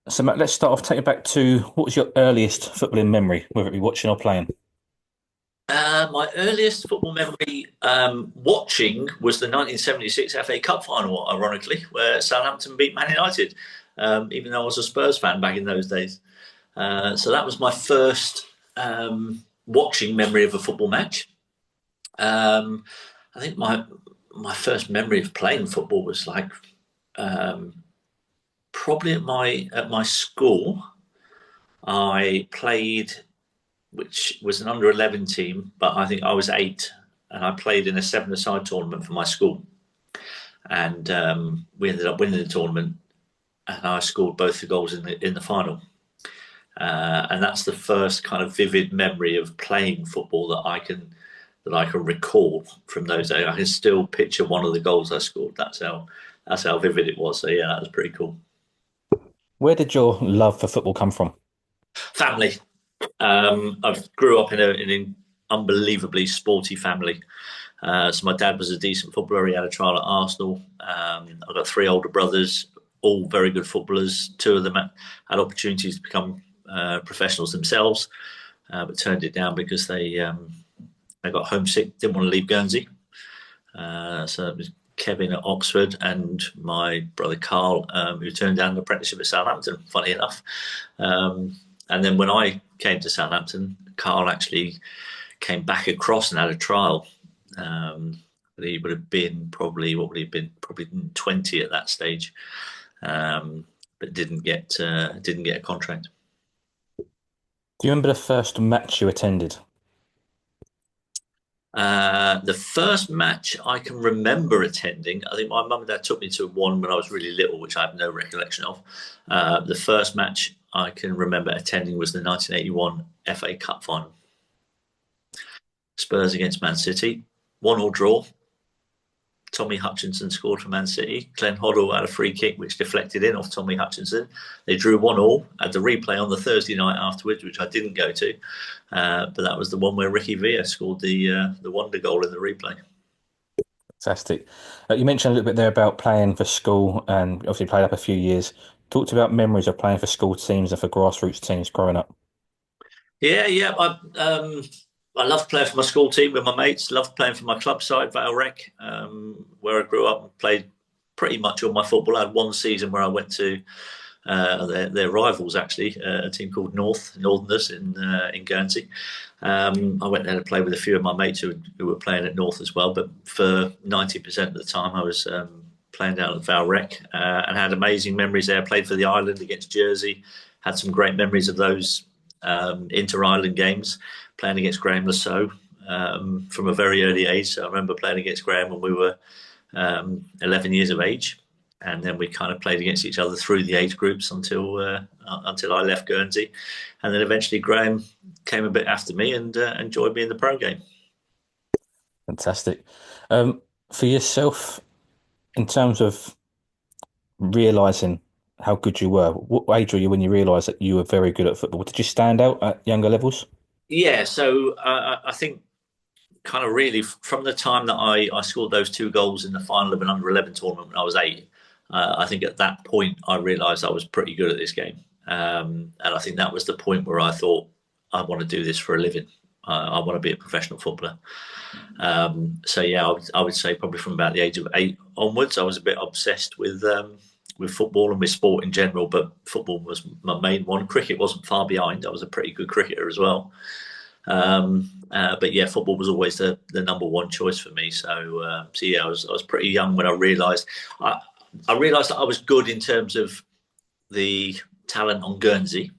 So, Matt, let's start off. Take it back to what was your earliest footballing memory, whether it be watching or playing? My earliest football memory watching was the 1976 FA Cup final, ironically, where Southampton beat Man United, even though I was a Spurs fan back in those days. So that was my first watching memory of a football match. Um, I think my first memory of playing football was like um, probably at my school. I played, which was an under 11 team, but I think I was eight, and I played in a seven-a-side tournament for my school, and we ended up winning the tournament, and I scored both the goals in the final. And that's the first kind of vivid memory of playing football that I can recall from those days. I can still picture one of the goals I scored. That's how vivid it was. So yeah, that was pretty cool. Where did your love for football come from? Family. I grew up in an unbelievably sporty family. So my dad was a decent footballer. He had a trial at Arsenal. I've got three older brothers, all very good footballers. Two of them had opportunities to become professionals themselves, but turned it down because they got homesick, didn't want to leave Guernsey. So it was Kevin at Oxford and my brother Carl, who turned down an apprenticeship at Southampton, funny enough. And then when I came to Southampton, Carl actually came back across and had a trial. But he would have been probably, what would he have been? Probably 20 at that stage, but didn't get a contract. Do you remember the first match you attended? The first match I can remember attending, I think my mum and dad took me to one when I was really little, which I have no recollection of. The first match I can remember attending was the 1981 FA Cup final. Spurs against Man City, 1-1 draw. Tommy Hutchinson scored for Man City. Glenn Hoddle had a free kick which deflected in off Tommy Hutchinson. They drew 1-1. Had the replay on the Thursday night afterwards, which I didn't go to. But that was the one where Ricky Villa scored the wonder goal in the replay. Fantastic. You mentioned a little bit there about playing for school and obviously played up a few years. Talked about memories of playing for school teams and for grassroots teams growing up. Yeah, yeah. I loved playing for my school team with my mates. Loved playing for my club side, Vale Rec, where I grew up and played pretty much all my football. I had one season where I went to their rivals, actually, a team called Northerners in Guernsey. I went there to play with a few of my mates who were playing at North as well. But for 90% of the time, I was playing down at Vale Rec and had amazing memories there. Played for the island against Jersey. Had some great memories of those inter-island games, playing against Graham Lasso from a very early age. So I remember playing against Graham when we were 11 years of age, and then we kind of played against each other through the age groups until I left Guernsey, and then eventually Graham came a bit after me and joined me in the pro game. Fantastic. For yourself, in terms of realizing how good you were, what age were you when you realized that you were very good at football? Did you stand out at younger levels? Yeah, so I think kind of really from the time that I scored those two goals in the final of an under 11 tournament when I was eight, I think at that point I realised I was pretty good at this game. And I think that was the point where I thought, I want to do this for a living. I want to be a professional footballer. So yeah, I would say probably from about the age of eight onwards, I was a bit obsessed with football and with sport in general. But football was my main one. Cricket wasn't far behind. I was a pretty good cricketer as well. But yeah, football was always the number one choice for me. So yeah, I was pretty young when I realised that I was good in terms of the talent on Guernsey,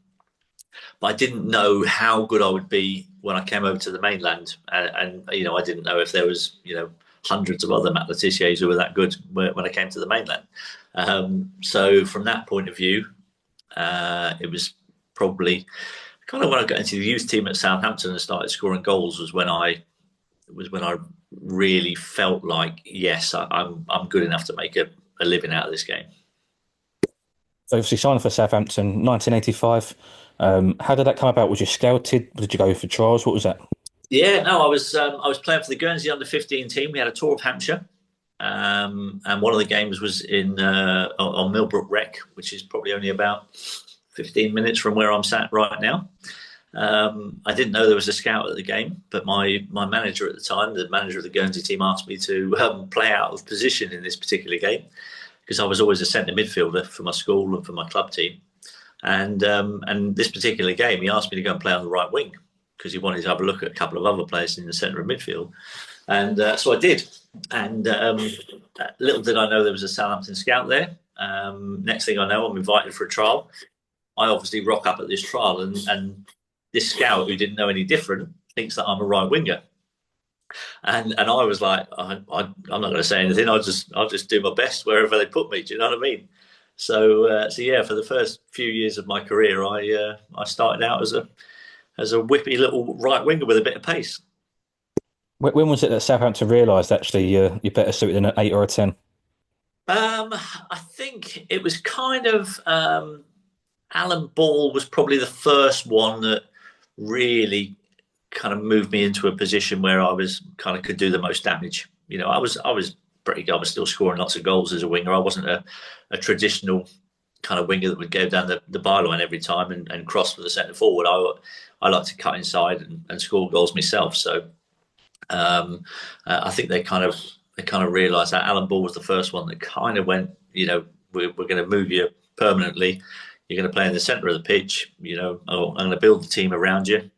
but I didn't know how good I would be when I came over to the mainland. And I didn't know if there was hundreds of other Matt Le Tissiers who were that good when I came to the mainland. So from that point of view, it was probably kind of when I got into the youth team at Southampton and started scoring goals was when I really felt like, yes, I'm good enough to make a living out of this game. So obviously signed for Southampton, 1985. How did that come about? Was you scouted? Did you go for trials? What was that? Yeah, no, I was playing for the Guernsey under 15 team. We had a tour of Hampshire, and one of the games was in on Millbrook Rec, which is probably only about 15 minutes from where I'm sat right now. I didn't know there was a scout at the game, but my manager at the time, the manager of the Guernsey team, asked me to play out of position in this particular game because I was always a centre midfielder for my school and for my club team. And this particular game, he asked me to go and play on the right wing because he wanted to have a look at a couple of other players in the centre of midfield. And so I did. And little did I know there was a Southampton scout there. Next thing I know, I'm invited for a trial. I obviously rock up at this trial, and this scout who didn't know any different thinks that I'm a right winger. And I was like, I'm not going to say anything. I'll just do my best wherever they put me. Do you know what I mean? So yeah, for the first few years of my career, I started out as a whippy little right winger with a bit of pace. When was it that Southampton realised actually you're better suited than an 8 or a 10? I think it was kind of Alan Ball was probably the first one that really kind of moved me into a position where I was kind of could do the most damage. You know, I was pretty good. I was still scoring lots of goals as a winger. I wasn't a traditional kind of winger that would go down the byline every time and cross for the centre forward. I like to cut inside and score goals myself. So I think they kind of realised that Alan Ball was the first one that kind of went, you know, we're going to move you permanently. You're going to play in the centre of the pitch. You know, I'm going to build the team around you.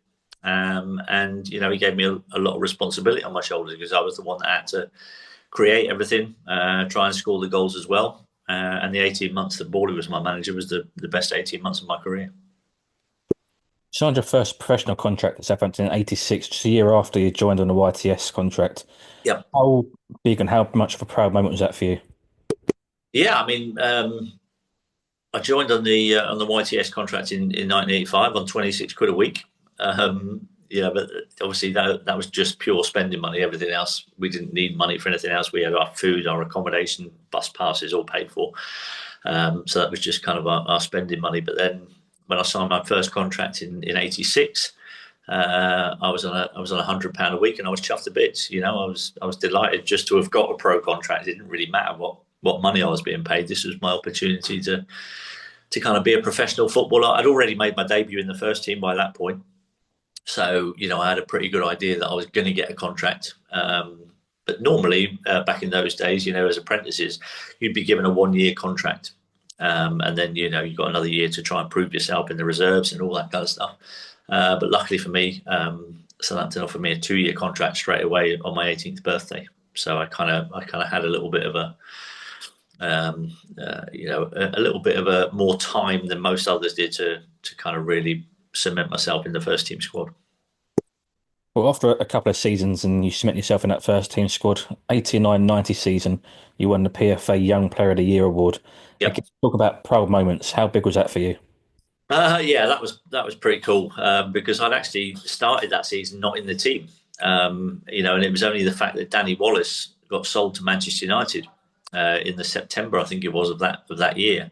And you know, he gave me a lot of responsibility on my shoulders because I was the one that had to create everything, try and score the goals as well. And the 18 months that Borley was my manager was the best 18 months of my career. Signed your first professional contract at Southampton in '86, just a year after you joined on the YTS contract. Yep. How big and how much of a proud moment was that for you? Yeah, I mean, I joined on the YTS contract in 1985 on 26 quid a week. Yeah, but obviously that was just pure spending money. Everything else, we didn't need money for anything else. We had our food, our accommodation, bus passes all paid for. So that was just kind of our spending money. But then when I signed my first contract in '86, I was on £100 a week, and I was chuffed to bits. You know, I was delighted just to have got a pro contract. It didn't really matter what money I was being paid. This was my opportunity to kind of be a professional footballer. I'd already made my debut in the first team by that point. So, you know, I had a pretty good idea that I was going to get a contract. But normally, back in those days, you know, as apprentices, you'd be given a 1 year contract. And then, you know, you've got another year to try and prove yourself in the reserves and all that kind of stuff. But luckily for me, Southampton offered me a 2 year contract straight away on my 18th birthday. So I kind of had a little bit of you know, a little bit of a more time than most others did to kind of really cement myself in the first team squad. Well, after a couple of seasons and you cement yourself in that first team squad, 89-90 season, you won the PFA Young Player of the Year award. Yep. Again, talk about proud moments. How big was that for you? Yeah, that was pretty cool because I'd actually started that season not in the team, you know, and it was only the fact that Danny Wallace got sold to Manchester United in the September, I think it was, of that year,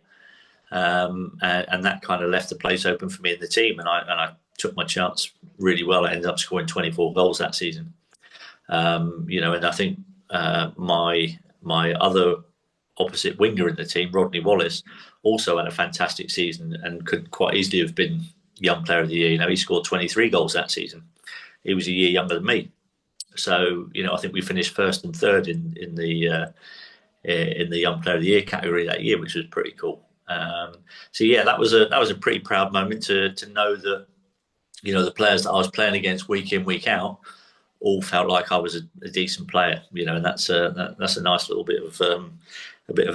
and that kind of left the place open for me in the team, and I took my chance really well. I ended up scoring 24 goals that season, you know, and I think my other opposite winger in the team, Rodney Wallace, also had a fantastic season and could quite easily have been Young Player of the Year. You know, he scored 23 goals that season. He was a year younger than me, so you know, I think we finished first and third in the Young Player of the Year category that year, which was pretty cool. So yeah, that was a pretty proud moment to know that, you know, the players that I was playing against week in, week out all felt like I was a decent player, you know, and that's a nice little bit of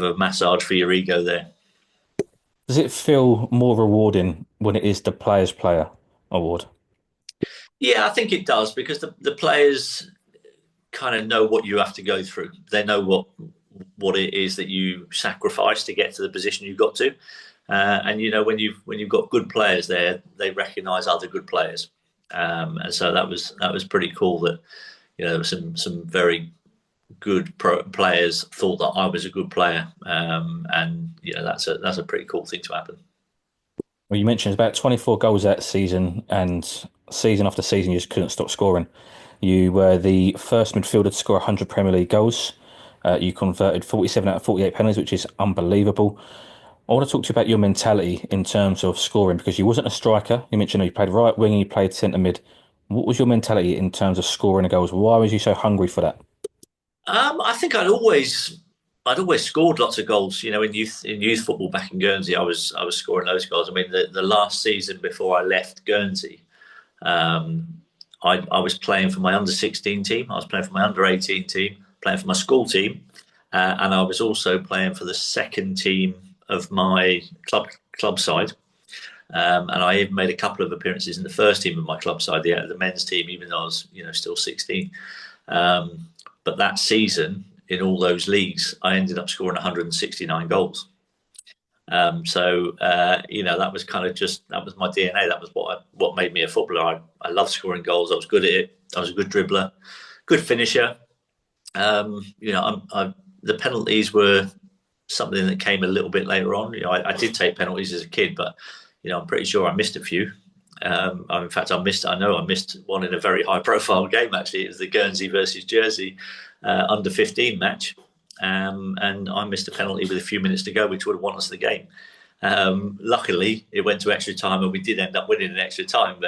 a massage for your ego there. Does it feel more rewarding when it is the Players Player award? Yeah, I think it does because the players kind of know what you have to go through. They know what it is that you sacrifice to get to the position you got to. And you know, when you've got good players there, they recognise other good players, and so that was pretty cool. That, you know, there were some very good players thought that I was a good player, and you know, that's a pretty cool thing to happen. Well, you mentioned about 24 goals that season, and season after season, you just couldn't stop scoring. You were the first midfielder to score 100 Premier League goals. You converted 47 out of 48 penalties, which is unbelievable. I want to talk to you about your mentality in terms of scoring because you wasn't a striker. You mentioned you played right wing, you played centre mid. What was your mentality in terms of scoring the goals? Why was you so hungry for that? I think I'd always scored lots of goals. In youth football back in Guernsey, I was scoring those goals. I mean, the last season before I left Guernsey, um, I was playing for my under 16 team. I was playing for my under 18 team, playing for my school team, and I was also playing for the second team of my club side. And I even made a couple of appearances in the first team of my club side, the men's team, even though I was still 16. Um, but that season, in all those leagues, I ended up scoring 169 goals. That was kind of that was my DNA. That was what made me a footballer. I loved scoring goals. I was good at it. I was a good dribbler, good finisher. The penalties were something that came a little bit later on. I did take penalties as a kid, but I'm pretty sure I missed a few. In fact, I know I missed one in a very high-profile game. Actually, it was the Guernsey versus Jersey under 15 match, and I missed a penalty with a few minutes to go, which would have won us the game. Luckily, it went to extra time, and we did end up winning in extra time.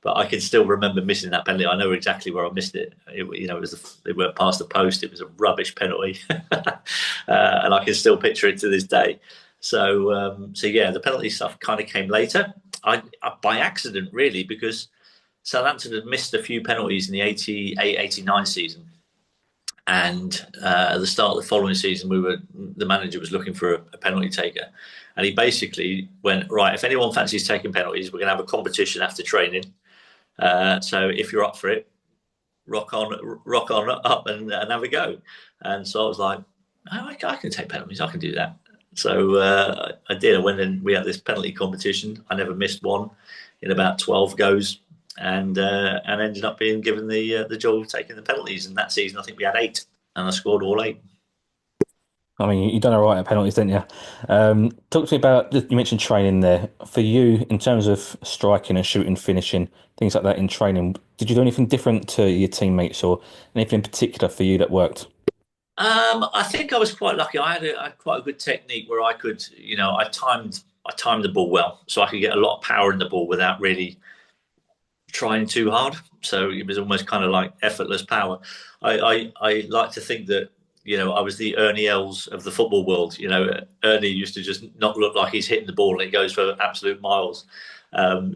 But I can still remember missing that penalty. I know exactly where I missed it. It went past the post. It was a rubbish penalty, and I can still picture it to this day. So yeah, the penalty stuff kind of came later. I by accident really, because Southampton had missed a few penalties in the 88-89 season, and at the start of the following season, the manager was looking for a penalty taker, and he basically went, right, if anyone fancies taking penalties, we're going to have a competition after training. So if you're up for it, rock on up and have a go. And so I was like, oh, I can take penalties. I can do that. So I did. I went and we had this penalty competition. I never missed one in about 12 goes, and ended up being given the job of taking the penalties. And that season, I think we had 8, and I scored all 8. I mean, you done all right at penalties, didn't you? Talk to me about, you mentioned training there. For you, in terms of striking and shooting, finishing, things like that in training, did you do anything different to your teammates or anything in particular for you that worked? I think I was quite lucky. I had quite a good technique where I could, I timed the ball well, so I could get a lot of power in the ball without really trying too hard. So it was almost kind of like effortless power. I like to think that I was the Ernie Els of the football world. Ernie used to just not look like he's hitting the ball and it goes for absolute miles.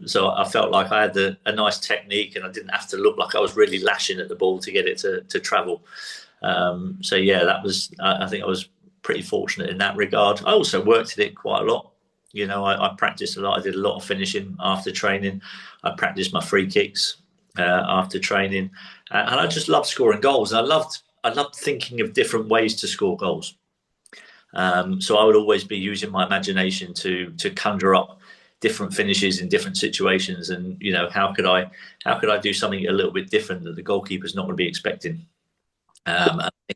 So I felt like I had a nice technique and I didn't have to look like I was really lashing at the ball to get it to travel. So yeah, I think I was pretty fortunate in that regard. I also worked at it quite a lot. I practiced a lot. I did a lot of finishing after training. I practiced my free kicks after training, and I just loved scoring goals. And I loved thinking of different ways to score goals. So I would always be using my imagination to conjure up different finishes in different situations, and how could I do something a little bit different that the goalkeeper's not going to be expecting.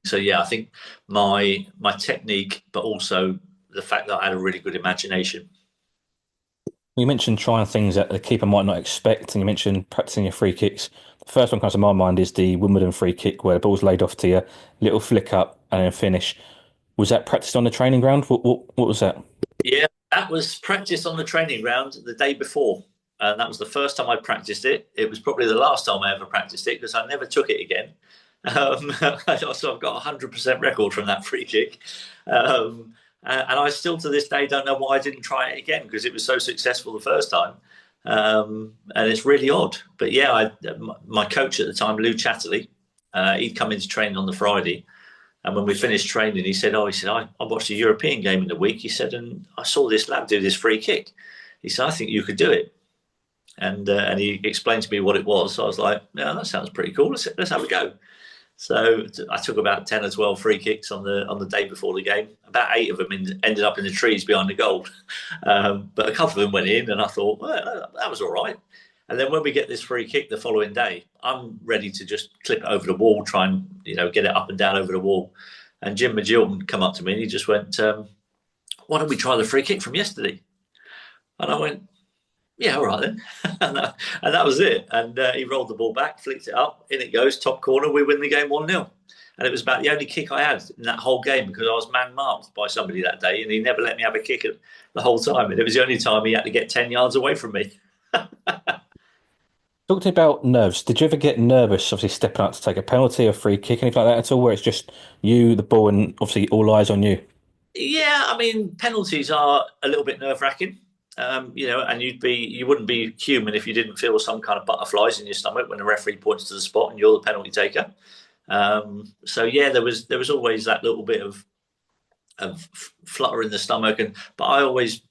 So yeah, I think my technique, but also the fact that I had a really good imagination. You mentioned trying things that the keeper might not expect, and you mentioned practicing your free kicks. The first one comes to my mind is the Wimbledon free kick where the ball's laid off to you, little flick up and then finish. Was that practiced on the training ground? What was that? Yeah, that was practiced on the training ground the day before. And that was the first time I practiced it. It was probably the last time I ever practiced it because I never took it again. So I've got a 100% record from that free kick. And I still to this day don't know why I didn't try it again because it was so successful the first time. And it's really odd. But yeah, my coach at the time, Lou Chatterley, he'd come into training on the Friday. And when we finished training, he said, I watched a European game in the week. He said, and I saw this lad do this free kick. He said, I think you could do it. And he explained to me what it was. So I was like, yeah, that sounds pretty cool. Let's have a go. So I took about 10 or 12 free kicks on the day before the game. About 8 of them ended up in the trees behind the goal. But a couple of them went in, and I thought, well, that was all right. And then when we get this free kick the following day, I'm ready to just clip it over the wall, try and get it up and down over the wall. And Jim Magilton come up to me and he just went, "Why don't we try the free kick from yesterday?" And I went, yeah, all right then. And that was it. And he rolled the ball back, flicked it up, in it goes, top corner. We win the game 1-0. And it was about the only kick I had in that whole game because I was man marked by somebody that day, and he never let me have a kick the whole time. And it was the only time he had to get 10 yards away from me. Talking about nerves, did you ever get nervous, obviously stepping up to take a penalty or free kick, anything like that at all, where it's just you, the ball, and obviously all eyes on you? Yeah, I mean, penalties are a little bit nerve wracking. And you wouldn't be human if you didn't feel some kind of butterflies in your stomach when the referee points to the spot and you're the penalty taker. So yeah, there was always that little bit of flutter in the stomach, but I always,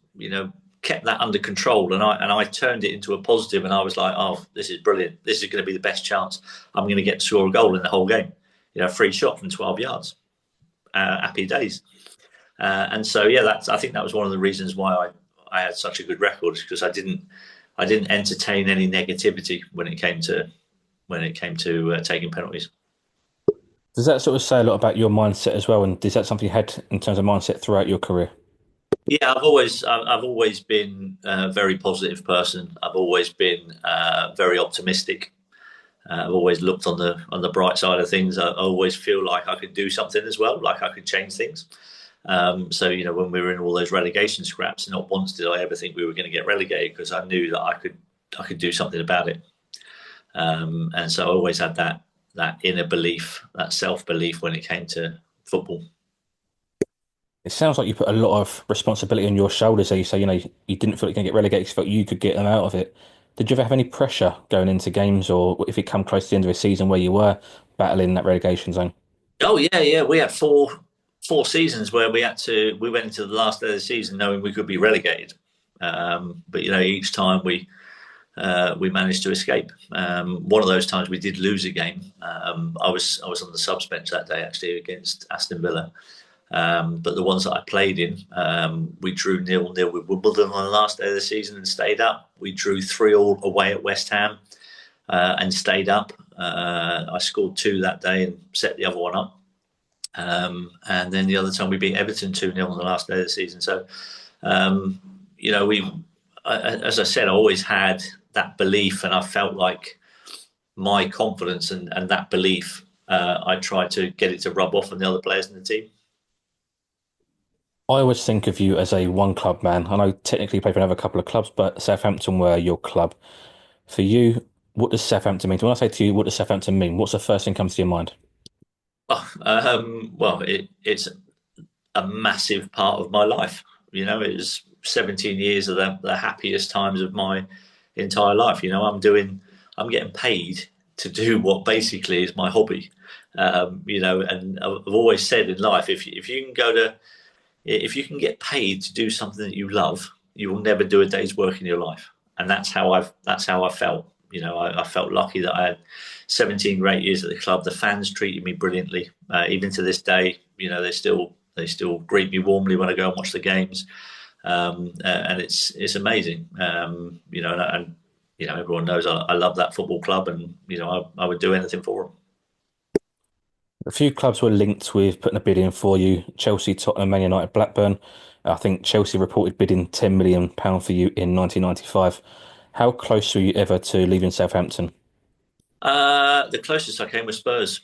kept that under control, and I turned it into a positive, and I was like, oh, this is brilliant. This is going to be the best chance I'm going to get to score a goal in the whole game. Free shot from 12 yards. Happy days. And so yeah, I think that was one of the reasons why I had such a good record, because I didn't entertain any negativity when it came to taking penalties. Does that sort of say a lot about your mindset as well? And is that something you had in terms of mindset throughout your career? Yeah, I've always been a very positive person. I've always been very optimistic. I've always looked on the bright side of things. I always feel like I could do something as well, like I could change things. So when we were in all those relegation scraps, not once did I ever think we were going to get relegated, because I knew that I could do something about it. And so I always had that inner belief, that self belief when it came to football. It sounds like you put a lot of responsibility on your shoulders. So you say, you didn't feel like you can get relegated, you felt you could get them out of it. Did you ever have any pressure going into games, or if it come close to the end of a season where you were battling that relegation zone? Oh yeah, yeah. We had four seasons where we went into the last day of the season knowing we could be relegated. But each time we managed to escape. One of those times we did lose a game. I was on the subs bench that day actually against Aston Villa. But the ones that I played in, we drew 0-0 with Wimbledon on the last day of the season and stayed up. We drew 3-3 away at West Ham and stayed up. I scored two that day and set the other one up. And then the other time we beat Everton 2-0 on the last day of the season. So, um, as I said, I always had that belief, and I felt like my confidence and that belief, I tried to get it to rub off on the other players in the team. I always think of you as a one club man. I know technically you play for another couple of clubs, but Southampton were your club. For you, what does Southampton mean? When I say to you, what does Southampton mean? What's the first thing that comes to your mind? Oh, well, it's a massive part of my life. It was 17 years of the happiest times of my entire life. I'm getting paid to do what basically is my hobby. And I've always said in life, if you can get paid to do something that you love, you will never do a day's work in your life. And that's how I felt. I felt lucky that I had 17 great years at the club. The fans treated me brilliantly. Even to this day, they still greet me warmly when I go and watch the games. And it's amazing. Everyone knows I love that football club, and I would do anything for them. A few clubs were linked with putting a bid in for you. Chelsea, Tottenham, Man United, Blackburn. I think Chelsea reported bidding £10 million for you in 1995. How close were you ever to leaving Southampton? The closest I came was Spurs.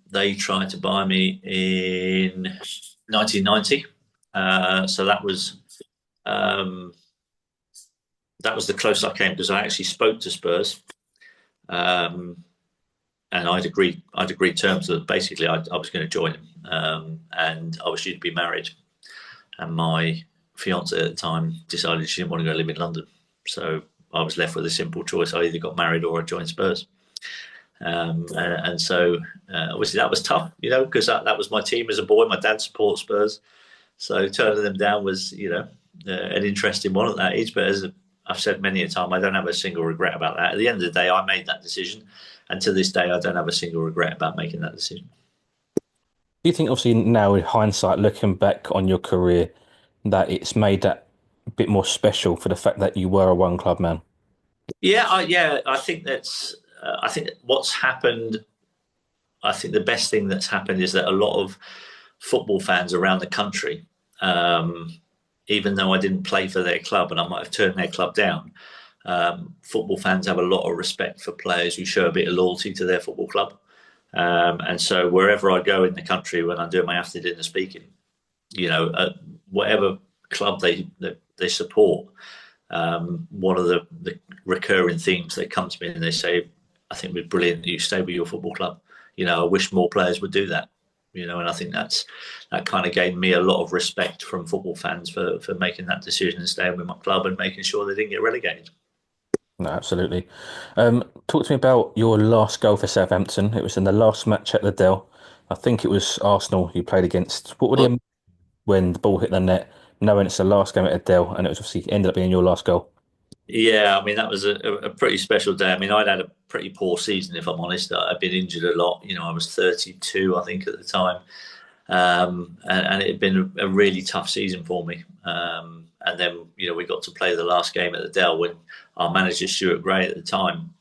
They tried to buy me in 1990. So um, that was the closest I came, because I actually spoke to Spurs, um, and I'd agreed terms that basically I was going to join them, and I was due to be married, and my fiance at the time decided she didn't want to go live in London, so I was left with a simple choice: I either got married or I joined Spurs. And so obviously that was tough, because that was my team as a boy. My dad supports Spurs, so turning them down was, an interesting one at that age. But as I've said many a time, I don't have a single regret about that. At the end of the day, I made that decision, and to this day, I don't have a single regret about making that decision. Do you think, obviously, now in hindsight, looking back on your career, that it's made that a bit more special for the fact that you were a one club man? Yeah, I think I think what's happened. I think the best thing that's happened is that a lot of football fans around the country. Um, even though I didn't play for their club and I might have turned their club down, football fans have a lot of respect for players who show a bit of loyalty to their football club. And so wherever I go in the country when I'm doing my after dinner speaking, whatever club they support, one of the recurring themes that come to me and they say, I think it'd be brilliant that you stay with your football club. I wish more players would do that. And I think that kind of gave me a lot of respect from football fans for making that decision and staying with my club and making sure they didn't get relegated. No, absolutely. Talk to me about your last goal for Southampton. It was in the last match at the Dell. I think it was Arsenal you played against. What were the Well, when the ball hit the net, knowing it's the last game at Adele, and it was obviously ended up being your last goal? yeah, I mean that was a pretty special day. I mean I'd had a pretty poor season, if I'm honest. I'd been injured a lot. I was 32, I think, at the time, and it had been a really tough season for me. And then we got to play the last game at the Dell when our manager Stuart Gray at the time,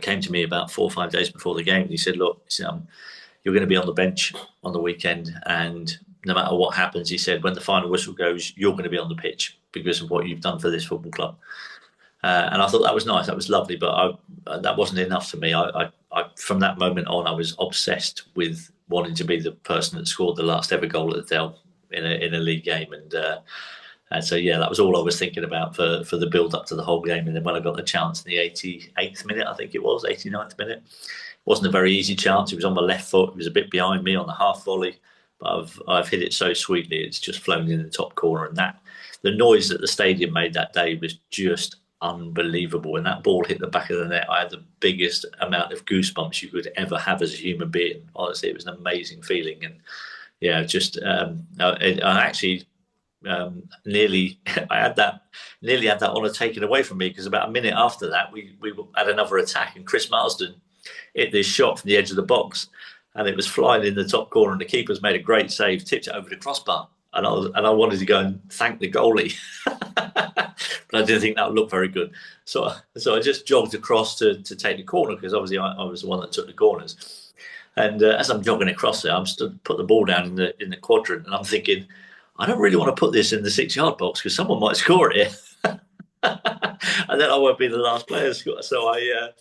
came to me about 4 or 5 days before the game. And he said, "Look, you're going to be on the bench on the weekend, and no matter what happens," he said, "when the final whistle goes, you're going to be on the pitch because of what you've done for this football club." And I thought that was nice, that was lovely, but that wasn't enough for me. From that moment on, I was obsessed with wanting to be the person that scored the last ever goal at the Dell in a league game, and so yeah, that was all I was thinking about for the build up to the whole game. And then when I got the chance in the 88th minute, I think it was 89th minute, it wasn't a very easy chance. It was on my left foot. It was a bit behind me on the half volley, but I've hit it so sweetly. It's just flown in the top corner, and the noise that the stadium made that day was just unbelievable. When that ball hit the back of the net, I had the biggest amount of goosebumps you could ever have as a human being. Honestly, it was an amazing feeling, and yeah, just I actually nearly nearly had that honour taken away from me because about a minute after that, we had another attack, and Chris Marsden hit this shot from the edge of the box, and it was flying in the top corner, and the keeper's made a great save, tipped it over the crossbar, and I wanted to go and thank the goalie. But I didn't think that would look very good. So I just jogged across to take the corner because obviously I was the one that took the corners. And as I'm jogging across there, I'm stood put the ball down in the quadrant, and I'm thinking, I don't really want to put this in the 6-yard box because someone might score it here, and then I won't be the last player to score. So I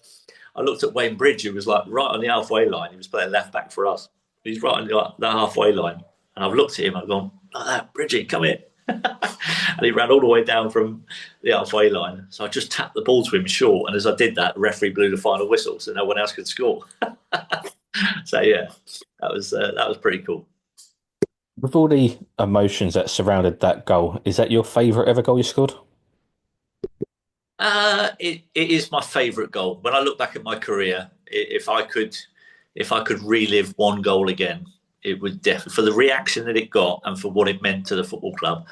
looked at Wayne Bridge, who was like right on the halfway line. He was playing left back for us. He's right on the halfway line, and I've looked at him. I've gone, like that, Bridgie, come here. And he ran all the way down from the halfway line. So I just tapped the ball to him short, and as I did that, the referee blew the final whistle, so no one else could score. So yeah, that was pretty cool. With all the emotions that surrounded that goal, is that your favourite ever goal you scored? It is my favourite goal. When I look back at my career, if I could relive one goal again, it would definitely, for the reaction that it got and for what it meant to the football club,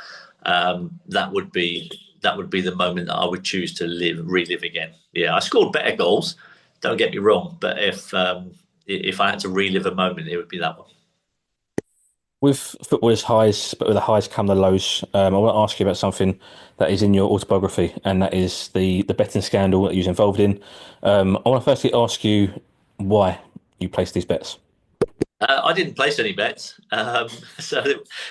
that would be the moment that I would choose to relive again. Yeah, I scored better goals. Don't get me wrong, but if I had to relive a moment, it would be that one. With football's highs, but with the highs come the lows. I want to ask you about something that is in your autobiography, and that is the betting scandal that you was involved in. I want to firstly ask you why you placed these bets. I didn't place any bets, so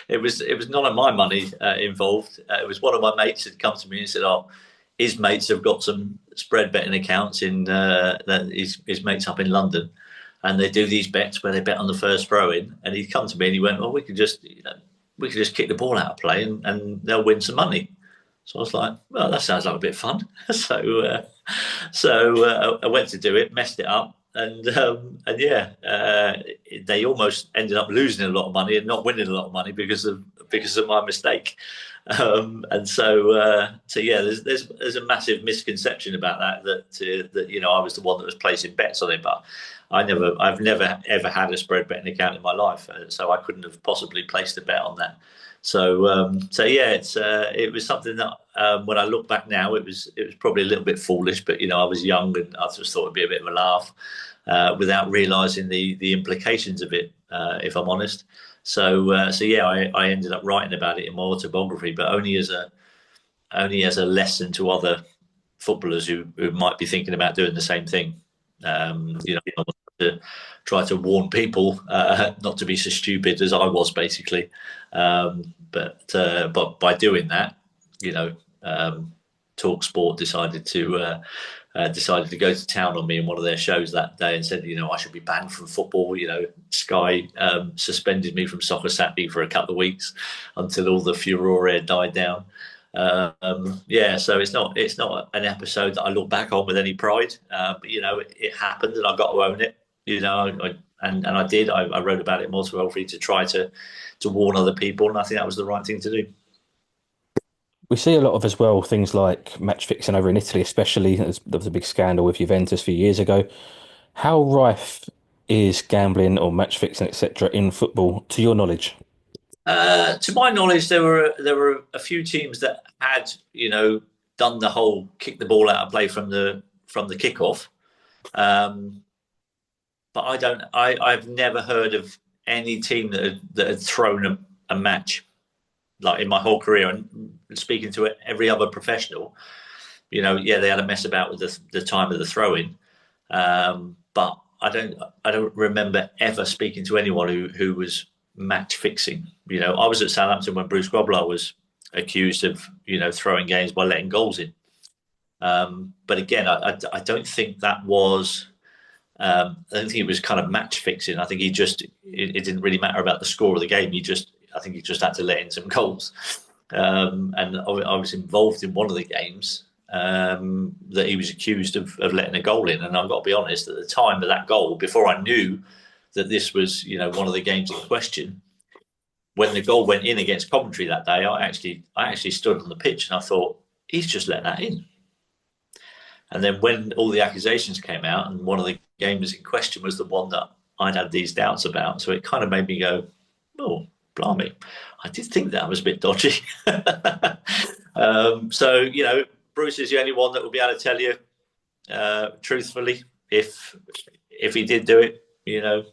it was none of my money involved. It was one of my mates had come to me and said, "Oh, his mates have got some spread betting accounts in his mates up in London, and they do these bets where they bet on the first throw in." And he'd come to me and he went, "Well, we could just kick the ball out of play and they'll win some money." So I was like, "Well, that sounds like a bit fun." So I went to do it, messed it up, and yeah, they almost ended up losing a lot of money and not winning a lot of money because of my mistake. And so yeah, there's a massive misconception about that I was the one that was placing bets on it, but I've never ever had a spread betting account in my life, so I couldn't have possibly placed a bet on that. So yeah, it was something that when I look back now, it was probably a little bit foolish, but I was young and I just thought it'd be a bit of a laugh, without realising the implications of it, if I'm honest. So yeah, I ended up writing about it in my autobiography, but only as a lesson to other footballers who might be thinking about doing the same thing. to warn people not to be so stupid as I was, basically. But by doing that, you know, Talk Sport decided to go to town on me in one of their shows that day and said, you know, I should be banned from football. You know, Sky suspended me from Soccer Saturday for a couple of weeks until all the furore died down. Yeah, so it's not an episode that I look back on with any pride. But you know, it happened, and I got to own it. You know, and I did. I wrote about it multiple to try to warn other people, and I think that was the right thing to do. We see a lot of as well things like match fixing over in Italy, especially. There was a big scandal with Juventus a few years ago. How rife is gambling or match fixing, etc., in football, to your knowledge? To my knowledge, there were a few teams that had, you know, done the whole kick the ball out of play from the kickoff. Um, but I've never heard of any team that had thrown a match like in my whole career. And speaking to every other professional, you know, yeah, they had a mess about with the time of the throwing, but I don't remember ever speaking to anyone who was match fixing. You know, I was at Southampton when Bruce Grobbelaar was accused of, you know, throwing games by letting goals in. But again, I don't think that was. I don't think it was kind of match fixing. I think it didn't really matter about the score of the game. I think he just had to let in some goals. And I was involved in one of the games that he was accused of letting a goal in. And I've got to be honest, at the time of that goal, before I knew that this was, you know, one of the games in question, when the goal went in against Coventry that day, I actually stood on the pitch and I thought, he's just let that in. And then when all the accusations came out, and one of the games in question was the one that I'd had these doubts about, so it kind of made me go, oh, blimey, I did think that was a bit dodgy. So, you know, Bruce is the only one that will be able to tell you truthfully if he did do it, you know.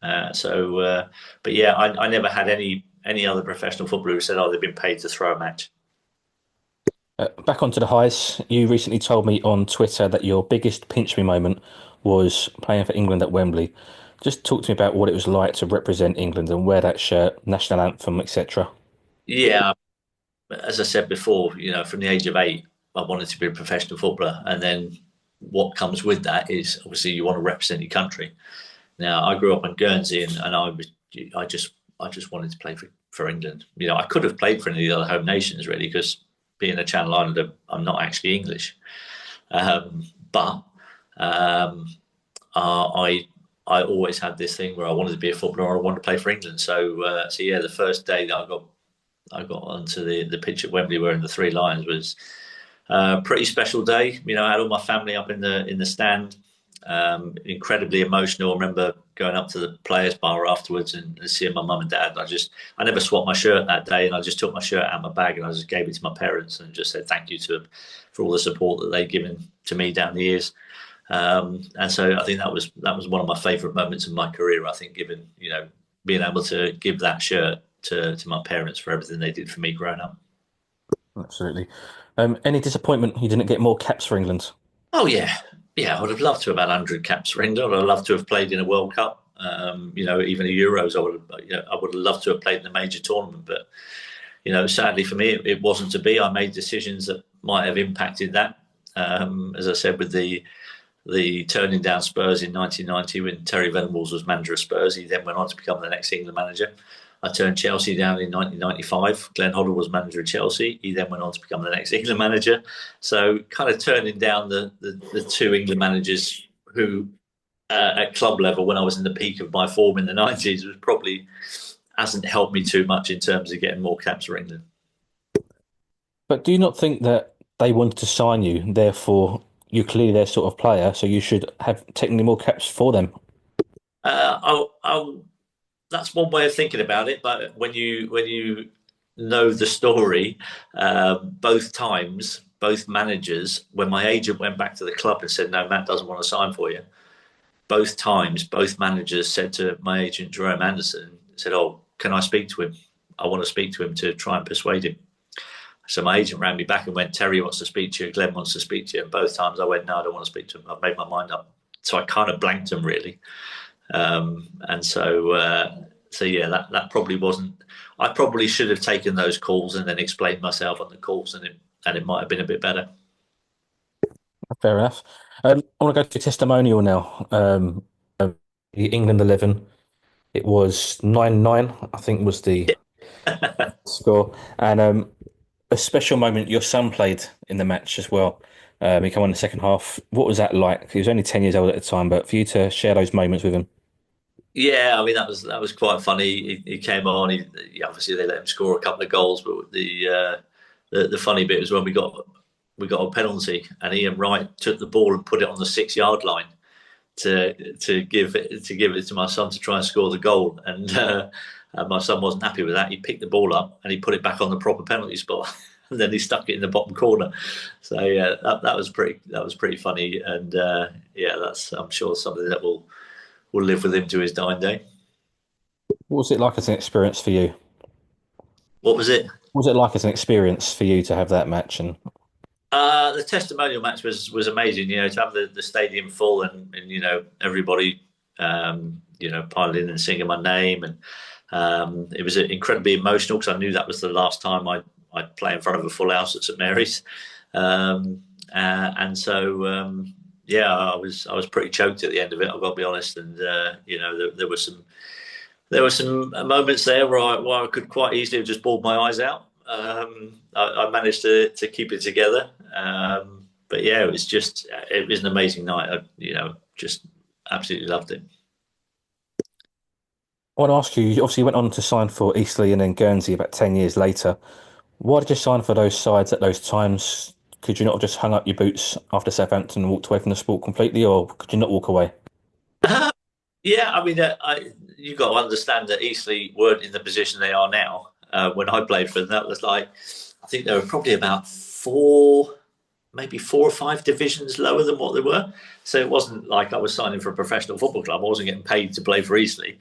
But yeah, I never had any other professional footballer who said, oh, they've been paid to throw a match. Back onto the highs. You recently told me on Twitter that your biggest pinch me moment was playing for England at Wembley. Just talk to me about what it was like to represent England and wear that shirt, national anthem, etc. Yeah, as I said before, you know, from the age of 8, I wanted to be a professional footballer, and then what comes with that is obviously you want to represent your country. Now, I grew up in Guernsey, and I just wanted to play for England. You know, I could have played for any of the other home nations really, because being a Channel Islander, I'm not actually English. But I always had this thing where I wanted to be a footballer or I wanted to play for England. So yeah, the first day that I got onto the pitch at Wembley wearing the Three Lions was a pretty special day. You know, I had all my family up in the stand. Incredibly emotional. I remember going up to the players' bar afterwards and seeing my mum and dad. I never swapped my shirt that day, and I just took my shirt out of my bag and I just gave it to my parents and just said thank you to them for all the support that they've given to me down the years. And so I think that was one of my favourite moments in my career. I think, given, you know, being able to give that shirt to my parents for everything they did for me growing up. Absolutely. Any disappointment you didn't get more caps for England? Oh yeah, yeah. I would have loved to have had 100 caps for England. I'd love to have played in a World Cup. You know, even a Euros. I would have loved to have played in a major tournament. But you know, sadly for me, it wasn't to be. I made decisions that might have impacted that. As I said, with the turning down Spurs in 1990 when Terry Venables was manager of Spurs, he then went on to become the next England manager. I turned Chelsea down in 1995. Glenn Hoddle was manager of Chelsea. He then went on to become the next England manager. So kind of turning down the two England managers who, at club level, when I was in the peak of my form in the 90s, was probably hasn't helped me too much in terms of getting more caps for England. But do you not think that they wanted to sign you, therefore you're clearly their sort of player, so you should have technically more caps for them? I That's one way of thinking about it. But when you know the story, both times, both managers, when my agent went back to the club and said, "No, Matt doesn't want to sign for you," both times, both managers said to my agent Jerome Anderson, said, "Oh, can I speak to him? I want to speak to him to try and persuade him." So my agent rang me back and went, "Terry wants to speak to you. Glenn wants to speak to you." And both times I went, "No, I don't want to speak to him. I've made my mind up." so I kind of blanked them really. And so yeah, that probably wasn't. I probably should have taken those calls and then explained myself on the calls, and it might have been a bit better. Fair enough. I want to go to testimonial now. The England 11. It was 9-9, I think was the score. And a special moment, your son played in the match as well. He came on in the second half. What was that like? He was only 10 years old at the time, but for you to share those moments with him. Yeah, I mean that was quite funny. He came on. Obviously they let him score a couple of goals, but the funny bit was when we got a penalty, and Ian Wright took the ball and put it on the 6 yard line to give it to my son to try and score the goal, and my son wasn't happy with that. He picked the ball up and he put it back on the proper penalty spot, and then he stuck it in the bottom corner. So yeah, that was pretty funny, and yeah, that's I'm sure something that will live with him to his dying day. What was it like as an experience for you? What was it? What was it like as an experience for you to have that match? And The testimonial match was amazing. To have the stadium full and everybody piling in and singing my name, and it was incredibly emotional because I knew that was the last time I'd play in front of a full house at St Mary's, and so yeah, I was pretty choked at the end of it. I've got to be honest, and there were some moments there where I could quite easily have just bawled my eyes out. I managed to keep it together. But yeah, it was an amazing night. Just absolutely loved it. I want to ask you, obviously you went on to sign for Eastleigh and then Guernsey about 10 years later. Why did you sign for those sides at those times? Could you not have just hung up your boots after Southampton and walked away from the sport completely, or could you not walk away? Yeah, I mean, you got to understand that Eastleigh weren't in the position they are now. When I played for them, that was like, I think they were probably about maybe 4 or 5 divisions lower than what they were. So it wasn't like I was signing for a professional football club. I wasn't getting paid to play for Eastleigh.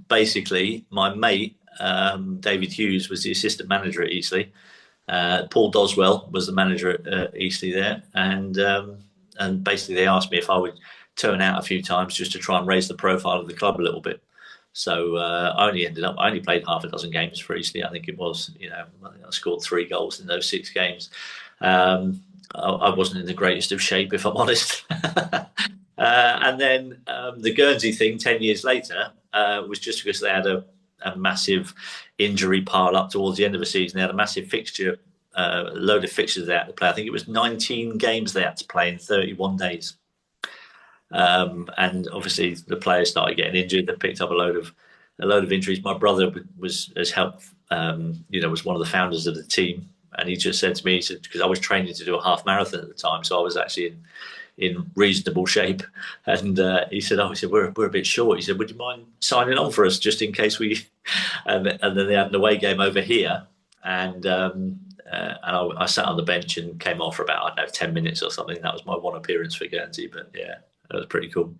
Basically, my mate, David Hughes, was the assistant manager at Eastleigh. Paul Doswell was the manager at Eastleigh there. And basically they asked me if I would turn out a few times just to try and raise the profile of the club a little bit. So I only played half a dozen games for Eastleigh. I think it was, I think I scored 3 goals in those 6 games. I wasn't in the greatest of shape, if I'm honest. And then the Guernsey thing 10 years later was just because they had a massive injury pile up towards the end of the season. They had a massive fixture, a load of fixtures they had to play. I think it was 19 games they had to play in 31 days. And obviously the players started getting injured. They picked up a load of injuries. My brother has helped, was one of the founders of the team, and he just said to me, he said, because I was training to do a half marathon at the time, so I was actually in reasonable shape, and he said, we're a bit short. He said, would you mind signing on for us just in case we? And then they had an away game over here, and I sat on the bench and came on for about, I don't know, 10 minutes or something. That was my one appearance for Guernsey, but yeah. That was pretty cool.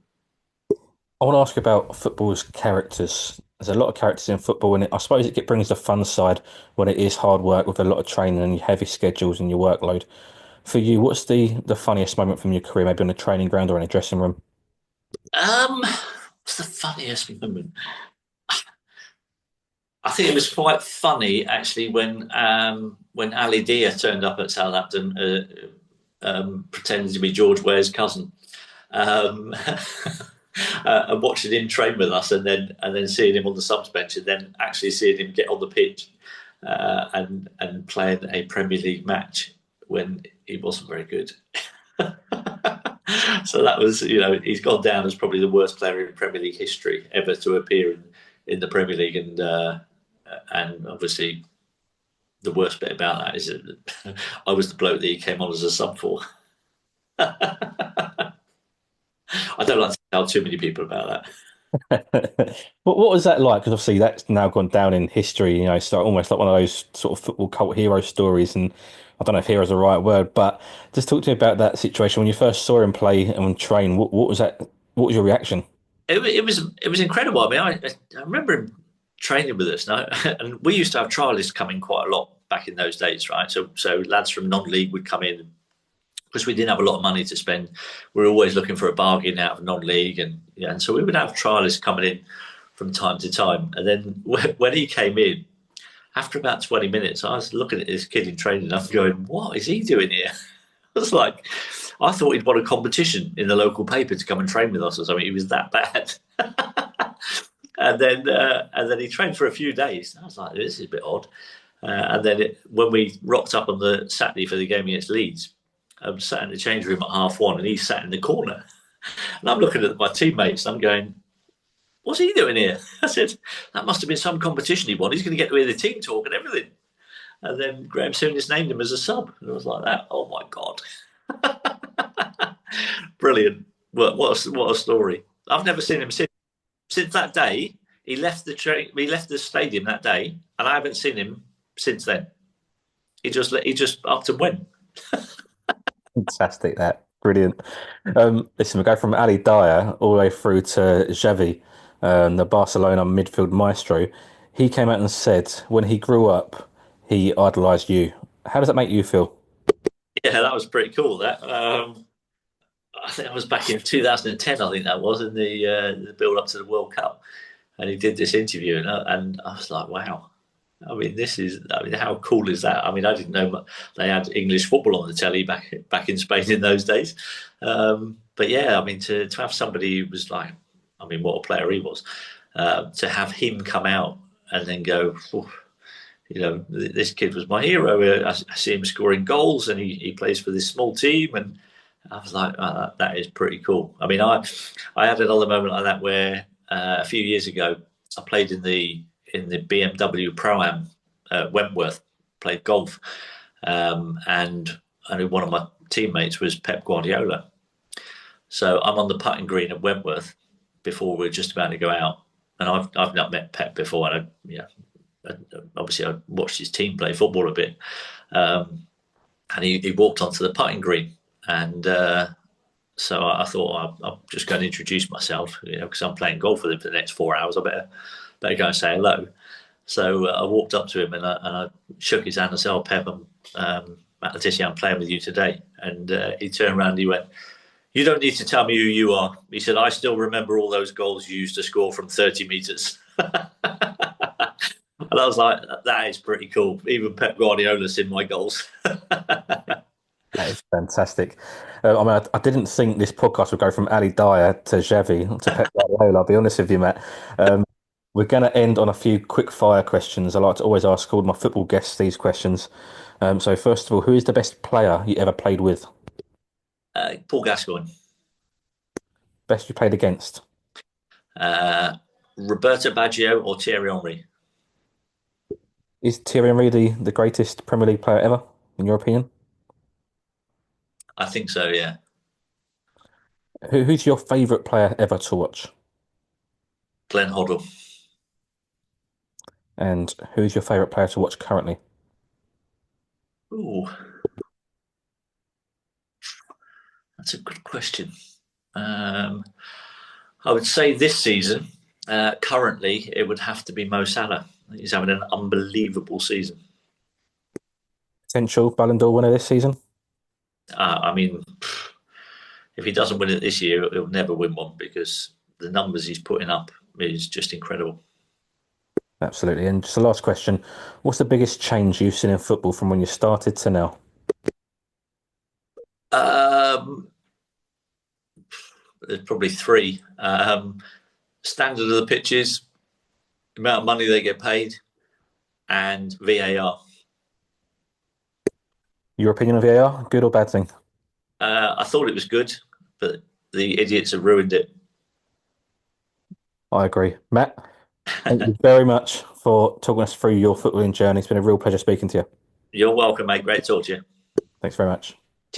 I want to ask about football's characters. There's a lot of characters in football, and I suppose it brings the fun side when it is hard work with a lot of training and your heavy schedules and your workload. For you, what's the funniest moment from your career, maybe on a training ground or in a dressing room? What's the funniest moment? I think it was quite funny actually when Ali Dia turned up at Southampton, pretending to be George Ware's cousin. Um, and watching him train with us, and then seeing him on the subs bench, and then actually seeing him get on the pitch and playing a Premier League match when he wasn't very good. So that was, he's gone down as probably the worst player in Premier League history ever to appear in the Premier League, and obviously the worst bit about that is that I was the bloke that he came on as a sub for. I don't like to tell too many people about that. What was that like? Because obviously that's now gone down in history, so almost like one of those sort of football cult hero stories. And I don't know if hero is the right word, but just talk to me about that situation when you first saw him play and train. What was that? What was your reaction? It was incredible. I mean, I remember him training with us, no? And we used to have trialists come in quite a lot back in those days, right? So lads from non-league would come in, because we didn't have a lot of money to spend. We were always looking for a bargain out of non-league, and yeah, and so we would have trialists coming in from time to time. And then when he came in, after about 20 minutes, I was looking at this kid in training. I'm going, "What is he doing here?" I was like, I thought he'd won a competition in the local paper to come and train with us or something. He was that bad. And then he trained for a few days. I was like, this is a bit odd. When we rocked up on the Saturday for the game against Leeds, I was sat in the change room at 1:30, and he sat in the corner. And I'm looking at my teammates, and I'm going, "What's he doing here?" I said, "That must have been some competition he won. He's going to get to hear the team talk and everything." And then Graham Souness named him as a sub, and I was like, "That, oh my god, brilliant! What a story!" I've never seen him since that day. He left the train. He left the stadium that day, and I haven't seen him since then. He just upped and went. Fantastic, that. Brilliant. Listen, we go from Ali Dyer all the way through to Xavi, the Barcelona midfield maestro. He came out and said when he grew up, he idolized you. How does that make you feel? Yeah, that was pretty cool. That I think that was back in 2010. I think that was in the build up to the World Cup, and he did this interview, and I was like, wow. I mean, how cool is that? I mean, I didn't know they had English football on the telly back in Spain in those days. But yeah, I mean, to have somebody who was like, I mean, what a player he was, to have him come out and then go, this kid was my hero. I see him scoring goals, and he plays for this small team, and I was like, oh, that is pretty cool. I mean, I had another moment like that where a few years ago I played in the BMW Pro-Am at Wentworth, played golf, and I knew one of my teammates was Pep Guardiola. So I'm on the putting green at Wentworth before we're just about to go out, and I've not met Pep before, and obviously I watched his team play football a bit, and he walked onto the putting green, and so I thought I'm just going to introduce myself, because I'm playing golf with him for the next 4 hours. I better go and say hello. So I walked up to him, and I shook his hand and said, "Oh, Pep, I'm Matt Le Tissier, I'm playing with you today." And he turned around and he went, "You don't need to tell me who you are." He said, "I still remember all those goals you used to score from 30 metres." And I was like, that is pretty cool. Even Pep Guardiola's in my goals. That is fantastic. I mean, I didn't think this podcast would go from Ali Dyer to Xavi to Pep Guardiola. I'll be honest with you, Matt. We're going to end on a few quick fire questions. I like to always ask all my football guests these questions. So first of all, who is the best player you ever played with? Paul Gascoigne. Best you played against? Uh, Roberto Baggio or Thierry Henry? Is Thierry Henry the greatest Premier League player ever, in your opinion? I think so, yeah. Who's your favourite player ever to watch? Glenn Hoddle. And who's your favourite player to watch currently? Ooh, that's a good question. Um, I would say this season, currently, it would have to be Mo Salah. He's having an unbelievable season. Potential Ballon d'Or winner this season? I mean, if he doesn't win it this year, he'll never win one because the numbers he's putting up is just incredible. Absolutely. And just the last question, what's the biggest change you've seen in football from when you started to now? Um, there's probably three. Standard of the pitches, amount of money they get paid, and VAR. Your opinion of VAR, good or bad thing? I thought it was good, but the idiots have ruined it. I agree. Matt, thank you very much for talking us through your footballing journey. It's been a real pleasure speaking to you. You're welcome, mate. Great to talk to you. Thanks very much.